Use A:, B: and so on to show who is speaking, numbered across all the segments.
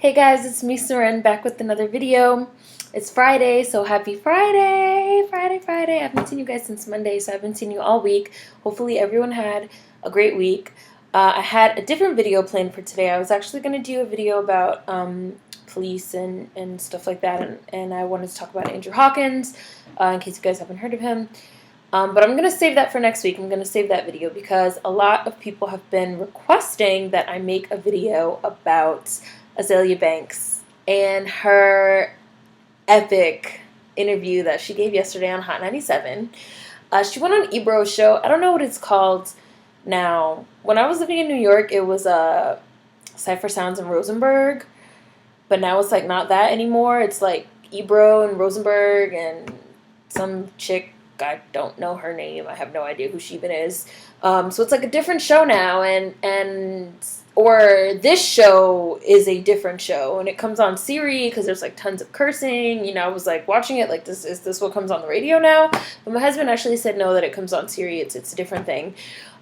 A: Hey guys, it's me, Seren, back with another video. It's Friday, so happy Friday! Friday. I haven't seen you guys since Monday, so I haven't seen you all week. Hopefully everyone had a great week. I had a different video planned for today. I was actually going to do a video about police and stuff like that, and I wanted to talk about Andrew Hawkins, in case you guys haven't heard of him. But I'm going to save that for next week. I'm going to save that video because a lot of people have been requesting that I make a video about Azealia Banks and her epic interview that she gave yesterday on Hot 97. She went on Ebro's show. I don't know what it's called now. When I was living in New York, it was Cypher Sounds and Rosenberg. But now it's like not that anymore. It's like Ebro and Rosenberg and some chick. I don't know her name. I have no idea who she even is. So it's like a different show now, or this show is a different show, and it comes on Siri because there's like tons of cursing. I was like watching it like, is this what comes on the radio now? But my husband actually said no, that it comes on Siri. It's a different thing,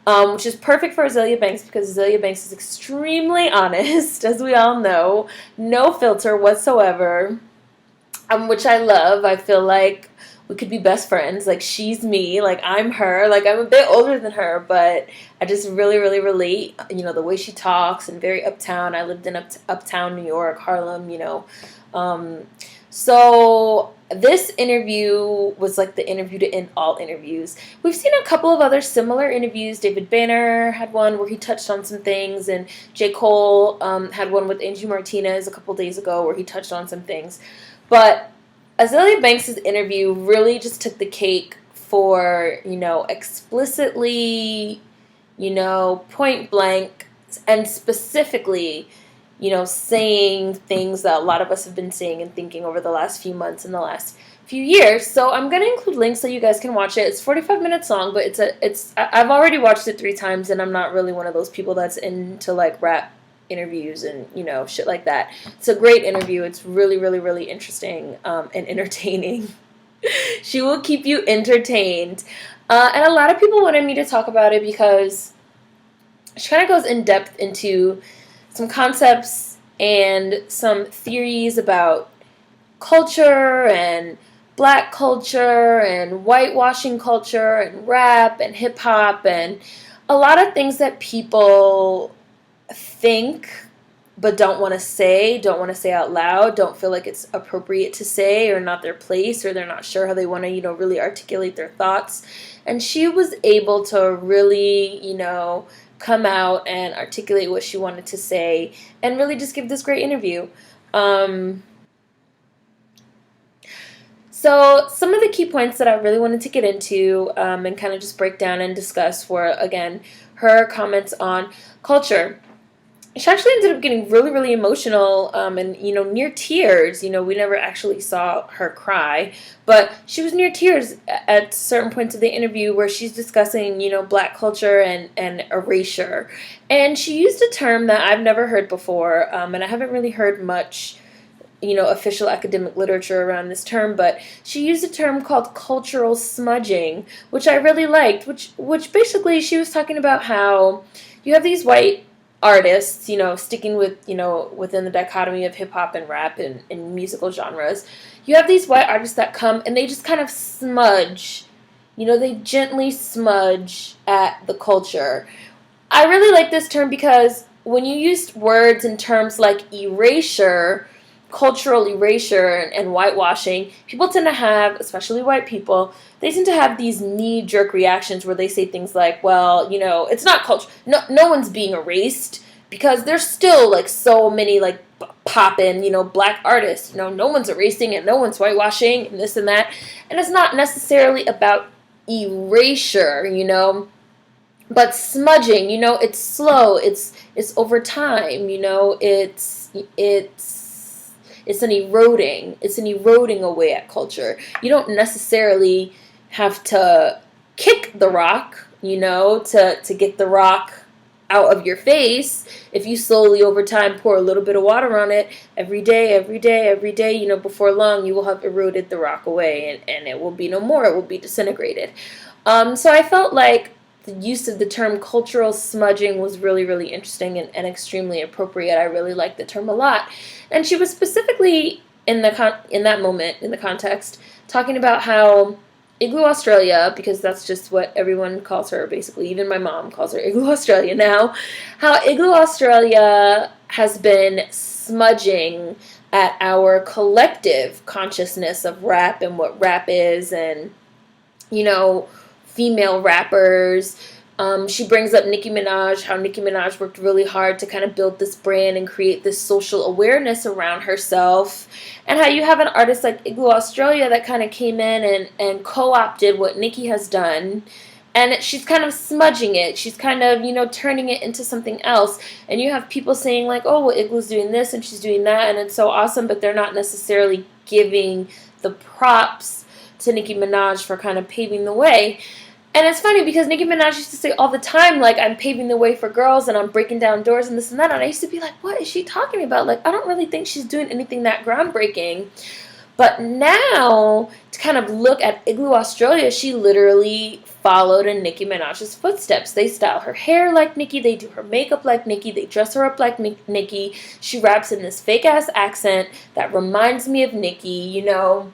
A: which is perfect for Azealia Banks because Azealia Banks is extremely honest, as we all know, no filter whatsoever, which I love. I feel like we could be best friends. Like, she's me, like I'm her. Like, I'm a bit older than her, but I just really relate. The way she talks, and very uptown. I lived in uptown New York, Harlem. So this interview was like the interview to end all interviews. We've seen a couple of other similar interviews. David Banner had one where he touched on some things, and J. Cole had one with Angie Martinez a couple days ago where he touched on some things. But Azealia Banks' interview really just took the cake for, explicitly, point blank, and specifically, saying things that a lot of us have been saying and thinking over the last few months and the last few years. So I'm going to include links so you guys can watch it. It's 45 minutes long, but I've already watched it 3 times, and I'm not really one of those people that's into like rap interviews and shit like that. It's a great interview. It's really interesting and entertaining. She will keep you entertained, and a lot of people wanted me to talk about it because she kind of goes in depth into some concepts and some theories about culture and black culture and whitewashing culture and rap and hip-hop and a lot of things that people think but don't want to say out loud, don't feel like it's appropriate to say, or not their place, or they're not sure how they want to really articulate their thoughts. And she was able to really come out and articulate what she wanted to say and really just give this great interview. So some of the key points that I really wanted to get into and kind of just break down and discuss were, again, her comments on culture. She actually ended up getting really emotional and, near tears. We never actually saw her cry, but she was near tears at certain points of the interview where she's discussing, black culture and erasure. And she used a term that I've never heard before, and I haven't really heard much, official academic literature around this term, but she used a term called cultural smudging, which I really liked, which basically she was talking about how you have these white artists, sticking with, within the dichotomy of hip-hop and rap and musical genres. You have these white artists that come and they just kind of smudge, they gently smudge at the culture. I really like this term because when you use words and terms like erasure, cultural erasure, and whitewashing, people tend to have, especially white people, they tend to have these knee-jerk reactions where they say things like, well, it's not culture. No one's being erased because there's still like so many like poppin', black artists. No one's erasing and no one's whitewashing and this and that. And it's not necessarily about erasure, but smudging, it's slow. It's over time, it's an eroding away at culture. You don't necessarily have to kick the rock, to get the rock out of your face. If you slowly over time pour a little bit of water on it every day, before long you will have eroded the rock away and it will be no more. It will be disintegrated. So I felt like the use of the term cultural smudging was really, really interesting and extremely appropriate. I really liked the term a lot. And she was specifically in that moment, in the context, talking about how Igloo Australia, because that's just what everyone calls her, basically. Even my mom calls her Igloo Australia now. How Igloo Australia has been smudging at our collective consciousness of rap and what rap is, and, you know, female rappers. She brings up Nicki Minaj, how Nicki Minaj worked really hard to kind of build this brand and create this social awareness around herself. And how you have an artist like Igloo Australia that kind of came in and co-opted what Nicki has done. And she's kind of smudging it. She's kind of, you know, turning it into something else. And you have people saying like, oh, well, Igloo's doing this and she's doing that. And it's so awesome. But they're not necessarily giving the props to Nicki Minaj for kind of paving the way. And it's funny because Nicki Minaj used to say all the time, like, I'm paving the way for girls and I'm breaking down doors and this and that. And I used to be like, what is she talking about? Like, I don't really think she's doing anything that groundbreaking. But now, to kind of look at Igloo Australia, she literally followed in Nicki Minaj's footsteps. They style her hair like Nicki. They do her makeup like Nicki. They dress her up like Nicki. She raps in this fake-ass accent that reminds me of Nicki, you know.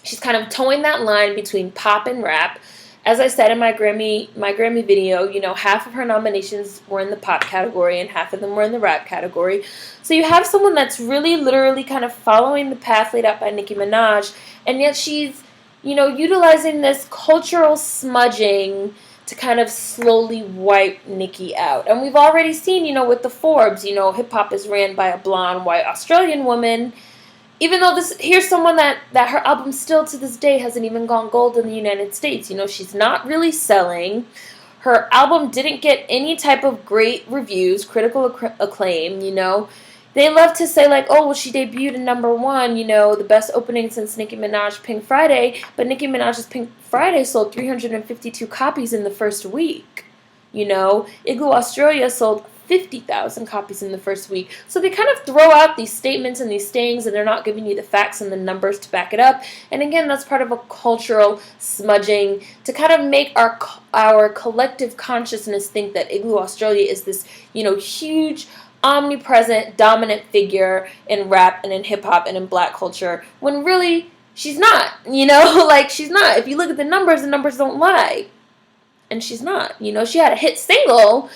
A: She's kind of towing that line between pop and rap. As I said in my Grammy video, you know, half of her nominations were in the pop category and half of them were in the rap category. So you have someone that's really literally kind of following the path laid out by Nicki Minaj, and yet she's, you know, utilizing this cultural smudging to kind of slowly wipe Nicki out. And we've already seen, you know, with the Forbes, you know, hip-hop is ran by a blonde, white Australian woman. Even though here's someone that her album still to this day hasn't even gone gold in the United States. You know, she's not really selling. Her album didn't get any type of great reviews, critical acclaim, you know. They love to say like, oh, well, she debuted in #1, you know, the best opening since Nicki Minaj Pink Friday. But Nicki Minaj's Pink Friday sold 352 copies in the first week. You know, Igloo Australia sold 50,000 copies in the first week. So they kind of throw out these statements and these sayings, and they're not giving you the facts and the numbers to back it up. And again, that's part of a cultural smudging to kind of make our collective consciousness think that Igloo Australia is this, you know, huge, omnipresent, dominant figure in rap and in hip-hop and in black culture, when really she's not, you know, like she's not. If you look at the numbers don't lie. And she's not. You know, she had a hit single,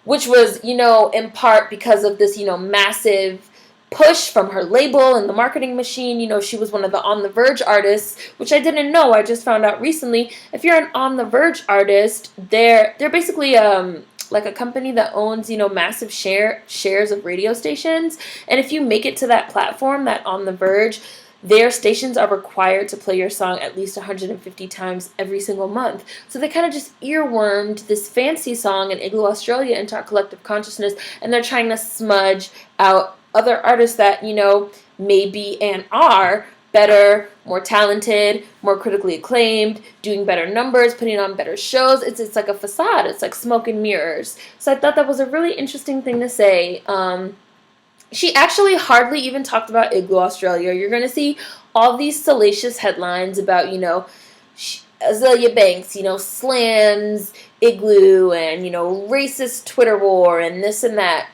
A: which was, you know, in part because of this, you know, massive push from her label and the marketing machine. You know, she was one of the On the Verge artists, which I didn't know. I just found out recently. If you're an On the Verge artist, they're basically like a company that owns, you know, massive shares of radio stations. And if you make it to that platform, that On the Verge, their stations are required to play your song at least 150 times every single month. So they kind of just earwormed this fancy song in Igloo Australia into our collective consciousness, and they're trying to smudge out other artists that, you know, may be and are better, more talented, more critically acclaimed, doing better numbers, putting on better shows. It's like a facade. It's like smoke and mirrors. So I thought that was a really interesting thing to say. She actually hardly even talked about Igloo Australia. You're going to see all these salacious headlines about, you know, Azealia Banks, you know, slams Igloo and, you know, racist Twitter war and this and that.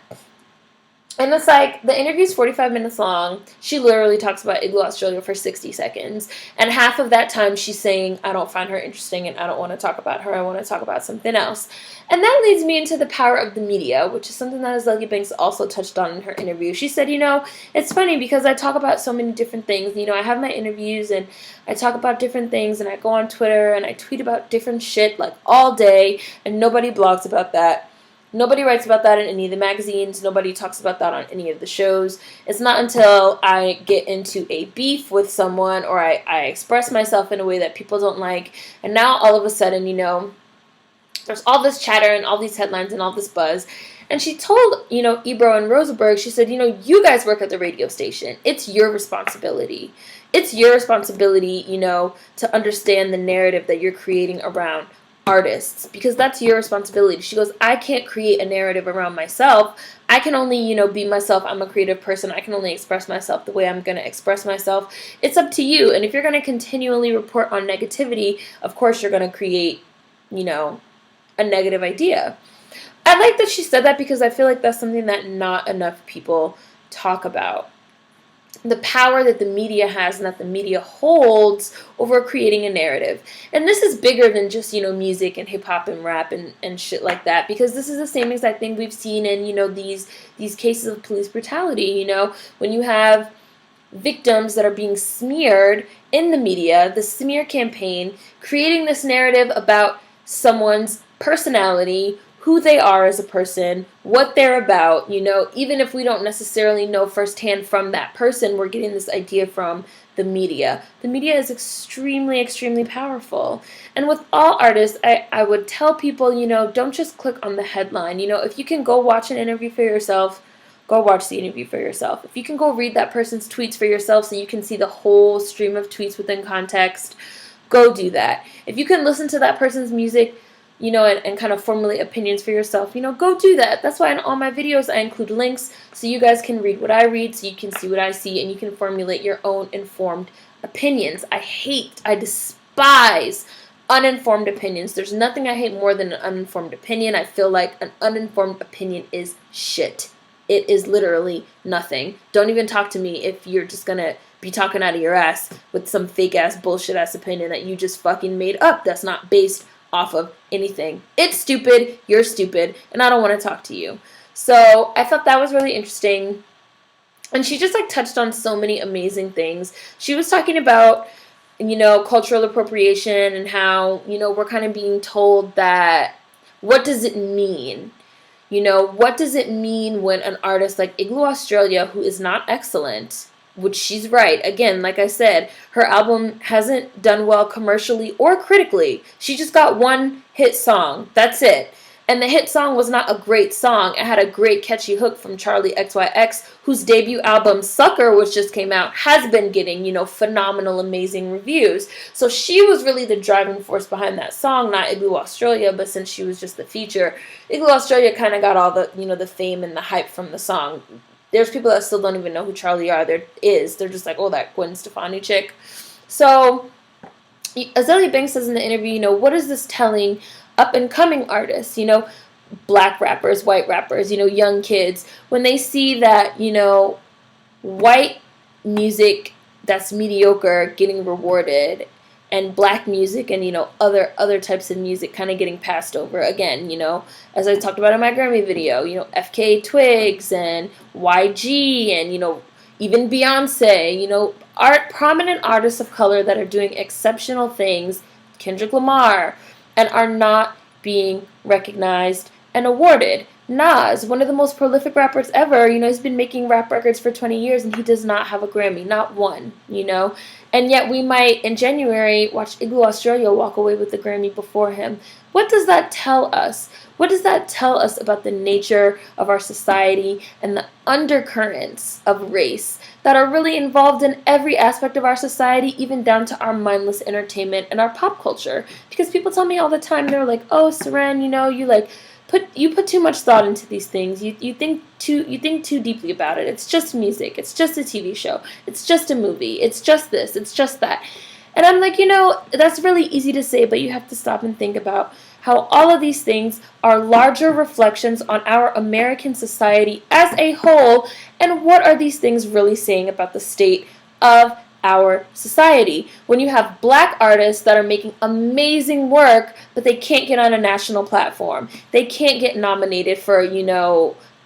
A: And it's like, the interview's 45 minutes long. She literally talks about Igloo Australia for 60 seconds. And half of that time she's saying, I don't find her interesting and I don't want to talk about her. I want to talk about something else. And that leads me into the power of the media, which is something that Azealia Banks also touched on in her interview. She said, you know, it's funny because I talk about so many different things. You know, I have my interviews and I talk about different things and I go on Twitter and I tweet about different shit like all day, and nobody blogs about that. Nobody writes about that in any of the magazines. Nobody talks about that on any of the shows. It's not until I get into a beef with someone or I express myself in a way that people don't like. And now all of a sudden, you know, there's all this chatter and all these headlines and all this buzz. And she told, you know, Ebro and Rosenberg, she said, you know, you guys work at the radio station. It's your responsibility. It's your responsibility, you know, to understand the narrative that you're creating around artists, because that's your responsibility. She goes, I can't create a narrative around myself. I can only, you know, be myself. I'm a creative person. I can only express myself the way I'm going to express myself. It's up to you. And if you're going to continually report on negativity, of course you're going to create, you know, a negative idea. I like that she said that because I feel like that's something that not enough people talk about. The power that the media has and that the media holds over creating a narrative. And this is bigger than just, music and hip hop and rap and shit like that, because this is the same exact thing we've seen in, these cases of police brutality, when you have victims that are being smeared in the media, the smear campaign, creating this narrative about someone's personality, who they are as a person, what they're about, even if we don't necessarily know firsthand from that person, we're getting this idea from the media. The media is extremely, extremely powerful. And with all artists, I would tell people, don't just click on the headline. If you can go watch an interview for yourself, go watch the interview for yourself. If you can go read that person's tweets for yourself so you can see the whole stream of tweets within context, go do that. If you can listen to that person's music, and kind of formulate opinions for yourself, go do that. That's why in all my videos I include links so you guys can read what I read, so you can see what I see, and you can formulate your own informed opinions. I despise uninformed opinions. There's nothing I hate more than an uninformed opinion. I feel like an uninformed opinion is shit. It is literally nothing. Don't even talk to me if you're just gonna be talking out of your ass with some fake ass bullshit ass opinion that you just fucking made up that's not based off of anything. It's stupid, you're stupid, and I don't want to talk to you. So I thought that was really interesting. And she just touched on so many amazing things. She was talking about, cultural appropriation and how, we're kind of being told that, what does it mean? What does it mean when an artist like Igloo Australia, who is not excellent, which she's right. Again, like I said, her album hasn't done well commercially or critically. She just got one hit song. That's it. And the hit song was not a great song. It had a great catchy hook from Charlie XYX, whose debut album, Sucker, which just came out, has been getting, phenomenal, amazing reviews. So she was really the driving force behind that song, not Igloo Australia, but since she was just the feature, Igloo Australia kind of got all the, the fame and the hype from the song. There's people that still don't even know who Charlie are. They're just like, oh, that Gwen Stefani chick. So Azealia Banks says in the interview, what is this telling up-and-coming artists, black rappers, white rappers, young kids, when they see that, white music that's mediocre getting rewarded and black music and, other types of music kind of getting passed over. Again, as I talked about in my Grammy video, FK Twigs and YG and, even Beyonce, prominent artists of color that are doing exceptional things, Kendrick Lamar, and are not being recognized and awarded. Nas, one of the most prolific rappers ever, he's been making rap records for 20 years and he does not have a Grammy, not one, And yet we might, in January, watch Igloo Australia walk away with the Grammy before him. What does that tell us? What does that tell us about the nature of our society and the undercurrents of race that are really involved in every aspect of our society, even down to our mindless entertainment and our pop culture? Because people tell me all the time, they're like, oh, Seren, you put too much thought into these things. You think too deeply about it. It's just music. It's just a TV show. It's just a movie. It's just this. It's just that. And I'm like, that's really easy to say, but you have to stop and think about how all of these things are larger reflections on our American society as a whole, and what are these things really saying about the state of our society. When you have black artists that are making amazing work, but they can't get on a national platform. They can't get nominated for,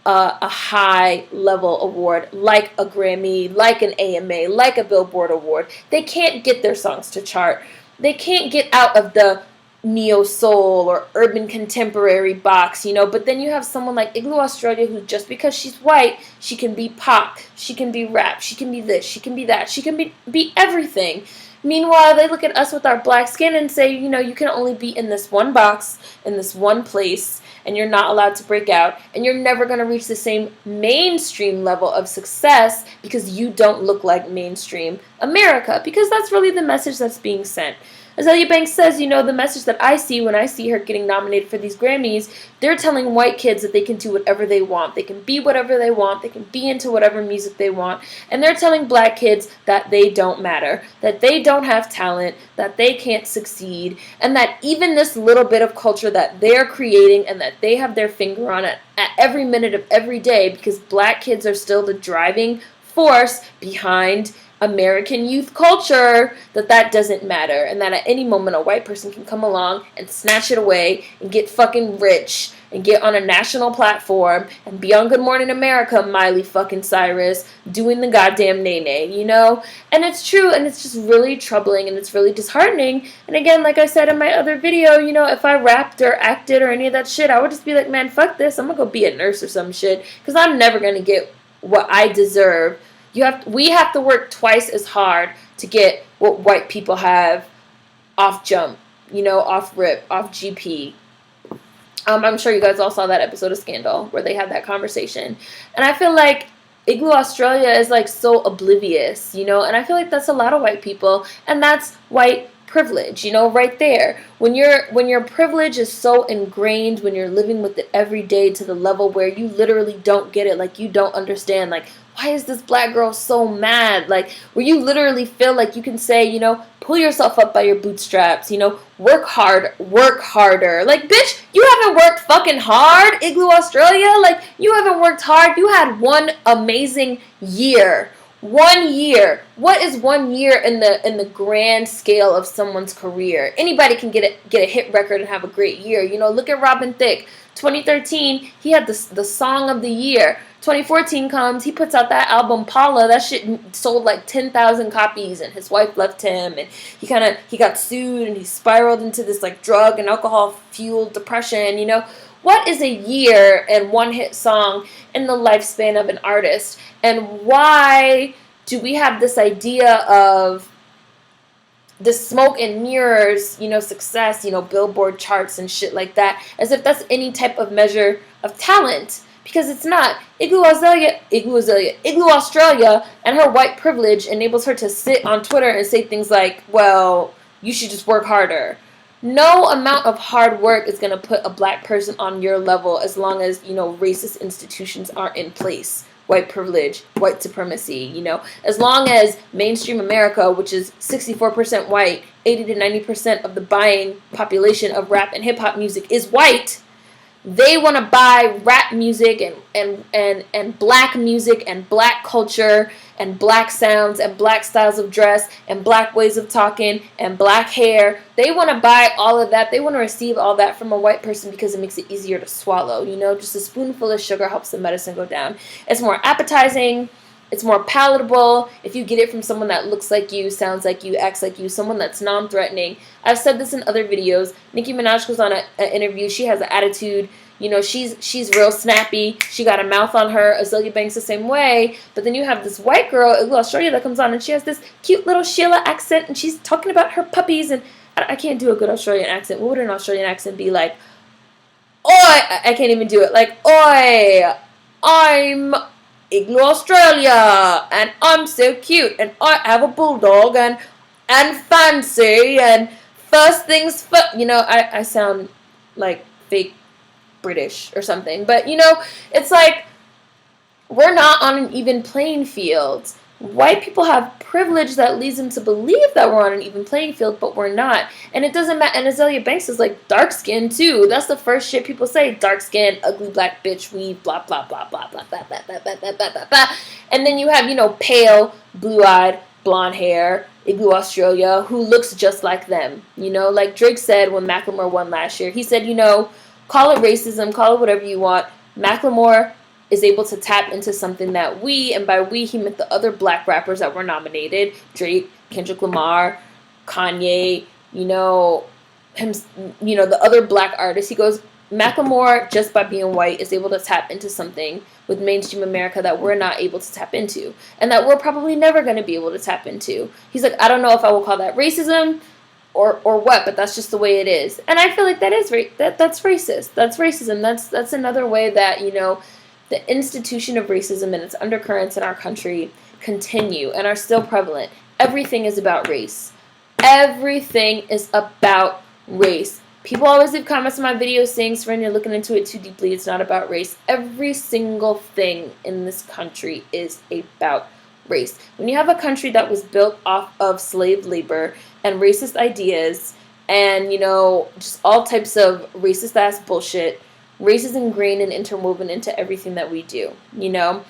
A: a high level award like a Grammy, like an AMA, like a Billboard award. They can't get their songs to chart. They can't get out of the neo-soul or urban contemporary box, but then you have someone like Igloo Australia who, just because she's white, she can be pop, she can be rap, she can be this, she can be that, she can be everything. Meanwhile, they look at us with our black skin and say, you can only be in this one box, in this one place, and you're not allowed to break out, and you're never going to reach the same mainstream level of success because you don't look like mainstream America, because that's really the message that's being sent. Azealia Banks says, the message that I see when I see her getting nominated for these Grammys, they're telling white kids that they can do whatever they want. They can be whatever they want. They can be into whatever music they want. And they're telling black kids that they don't matter, that they don't have talent, that they can't succeed, and that even this little bit of culture that they're creating and that they have their finger on it at every minute of every day, because black kids are still the driving force behind American youth culture, that doesn't matter, and that at any moment a white person can come along and snatch it away and get fucking rich and get on a national platform and be on Good Morning America, Miley fucking Cyrus, doing the goddamn nay-nay, And it's true, and it's just really troubling, and it's really disheartening. And again, like I said in my other video, if I rapped or acted or any of that shit, I would just be like, man, fuck this, I'm gonna go be a nurse or some shit, because I'm never gonna get what I deserve. We have to work twice as hard to get what white people have off jump, off rip, off GP. I'm sure you guys all saw that episode of Scandal where they had that conversation. And I feel like Igloo Australia is like so oblivious, and I feel like that's a lot of white people, and that's white privilege, right there. When your privilege is so ingrained, when you're living with it every day to the level where you literally don't get it, like you don't understand, like, why is this black girl so mad? Like, where you literally feel like you can say, pull yourself up by your bootstraps, work hard, work harder. Like, bitch, you haven't worked fucking hard, Igloo Australia. Like, you haven't worked hard. You had one amazing year. 1 year. What is 1 year in the grand scale of someone's career? Anybody can get a hit record and have a great year. Look at Robin Thicke. 2013, he had the song of the year. 2014 comes, he puts out that album Paula. That shit sold like 10,000 copies, and his wife left him, and he got sued, and he spiraled into this like drug and alcohol fueled depression. What is a year and one hit song in the lifespan of an artist? And why do we have this idea of the smoke and mirrors, success, Billboard charts and shit like that, as if that's any type of measure of talent? Because it's not. Igloo Australia, and her white privilege enables her to sit on Twitter and say things like, well, you should just work harder. No amount of hard work is going to put a black person on your level as long as, racist institutions aren't in place. White privilege, white supremacy, as long as mainstream America, which is 64% white, 80 to 90% of the buying population of rap and hip hop music is white, they want to buy rap music and black music and black culture and black sounds and black styles of dress and black ways of talking and black hair. They want to buy all of that. They want to receive all that from a white person because it makes it easier to swallow. Just a spoonful of sugar helps the medicine go down. It's more appetizing. It's more palatable if you get it from someone that looks like you, sounds like you, acts like you, someone that's non-threatening. I've said this in other videos. Nicki Minaj goes on an interview. She has an attitude. She's real snappy. She got a mouth on her. Azealia Banks the same way. But then you have this white girl, Igloo Australia, that comes on and she has this cute little Sheila accent and she's talking about her puppies. And I can't do a good Australian accent. What would an Australian accent be like? Oi! I can't even do it. Like, oi! I'm Igloo Australia, and I'm so cute, and I have a bulldog, and fancy, and first things first. I sound like fake British or something, but it's like we're not on an even playing field. White people have privilege that leads them to believe that we're on an even playing field, but we're not. And it doesn't matter. And Azealia Banks is like dark skin too. That's the first shit people say. Dark skin, ugly black bitch, weave, blah blah blah blah blah blah blah blah blah blah blah blah blah. And then you have pale, blue-eyed, blonde hair, Igloo Australia, who looks just like them. Like Drake said when Macklemore won last year. He said, call it racism, call it whatever you want. Macklemore is able to tap into something that and by we, he meant the other black rappers that were nominated, Drake, Kendrick Lamar, Kanye, the other black artists. He goes, Macklemore, just by being white, is able to tap into something with mainstream America that we're not able to tap into, and that we're probably never going to be able to tap into. He's like, I don't know if I will call that racism or what, but that's just the way it is. And I feel like that's racist. That's racism. That's another way that, the institution of racism and its undercurrents in our country continue and are still prevalent. Everything is about race. Everything is about race. People always leave comments on my videos saying, Serena, you're looking into it too deeply. It's not about race. Every single thing in this country is about race. When you have a country that was built off of slave labor and racist ideas and, you know, just all types of racist ass bullshit, race is ingrained and interwoven into everything that we do, you know?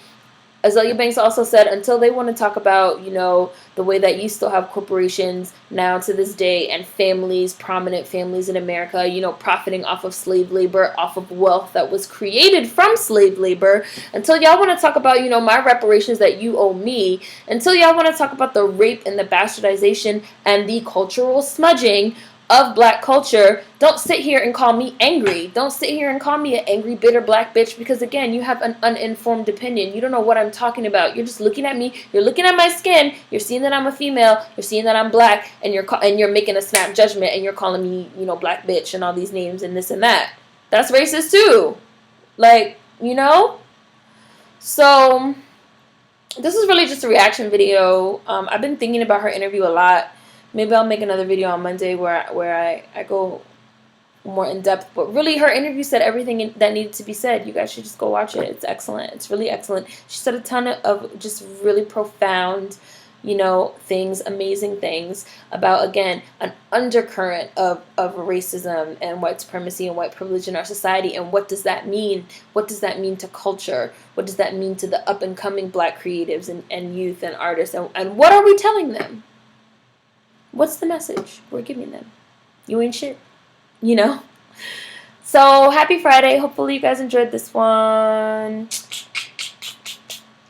A: Azealia Banks also said until they want to talk about, you know, the way that you still have corporations now to this day and families, prominent families in America, you know, profiting off of slave labor, off of wealth that was created from slave labor, until y'all want to talk about, you know, my reparations that you owe me, until y'all want to talk about the rape and the bastardization and the cultural smudging of black culture, don't sit here and call me angry. Don't sit here and call me an angry, bitter black bitch, because again, you have an uninformed opinion. You don't know what I'm talking about. You're just looking at me. You're looking at my skin. You're seeing that I'm a female. You're seeing that I'm black, and you're making a snap judgment, and you're calling me, you know, black bitch and all these names and this and that. That's racist too. Like, you know? So this is really just a reaction video. I've been thinking about her interview a lot. Maybe I'll make another video on Monday where I go more in depth. But really, her interview said everything that needed to be said. You guys should just go watch it. It's excellent. It's really excellent. She said a ton of just really profound, you know, things, amazing things about, again, an undercurrent of racism and white supremacy and white privilege in our society. And what does that mean? What does that mean to culture? What does that mean to the up-and-coming black creatives and youth and artists? And what are we telling them? What's the message we're giving them? You ain't shit, you know? So, happy Friday. Hopefully you guys enjoyed this one.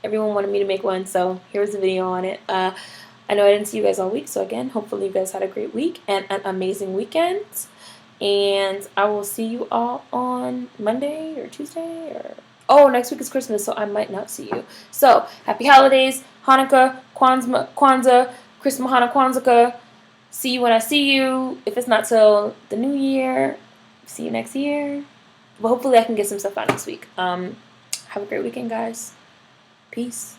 A: Everyone wanted me to make one, so here's a video on it. I know I didn't see you guys all week, so again, hopefully you guys had a great week and an amazing weekend. And I will see you all on Monday or Tuesday or... Oh, next week is Christmas, so I might not see you. So, happy holidays, Hanukkah, Kwanzaa, Christmas, Hanukkah, Kwanzaa. See you when I see you. If it's not till the new year, see you next year. But hopefully I can get some stuff out next week. Have a great weekend, guys. Peace.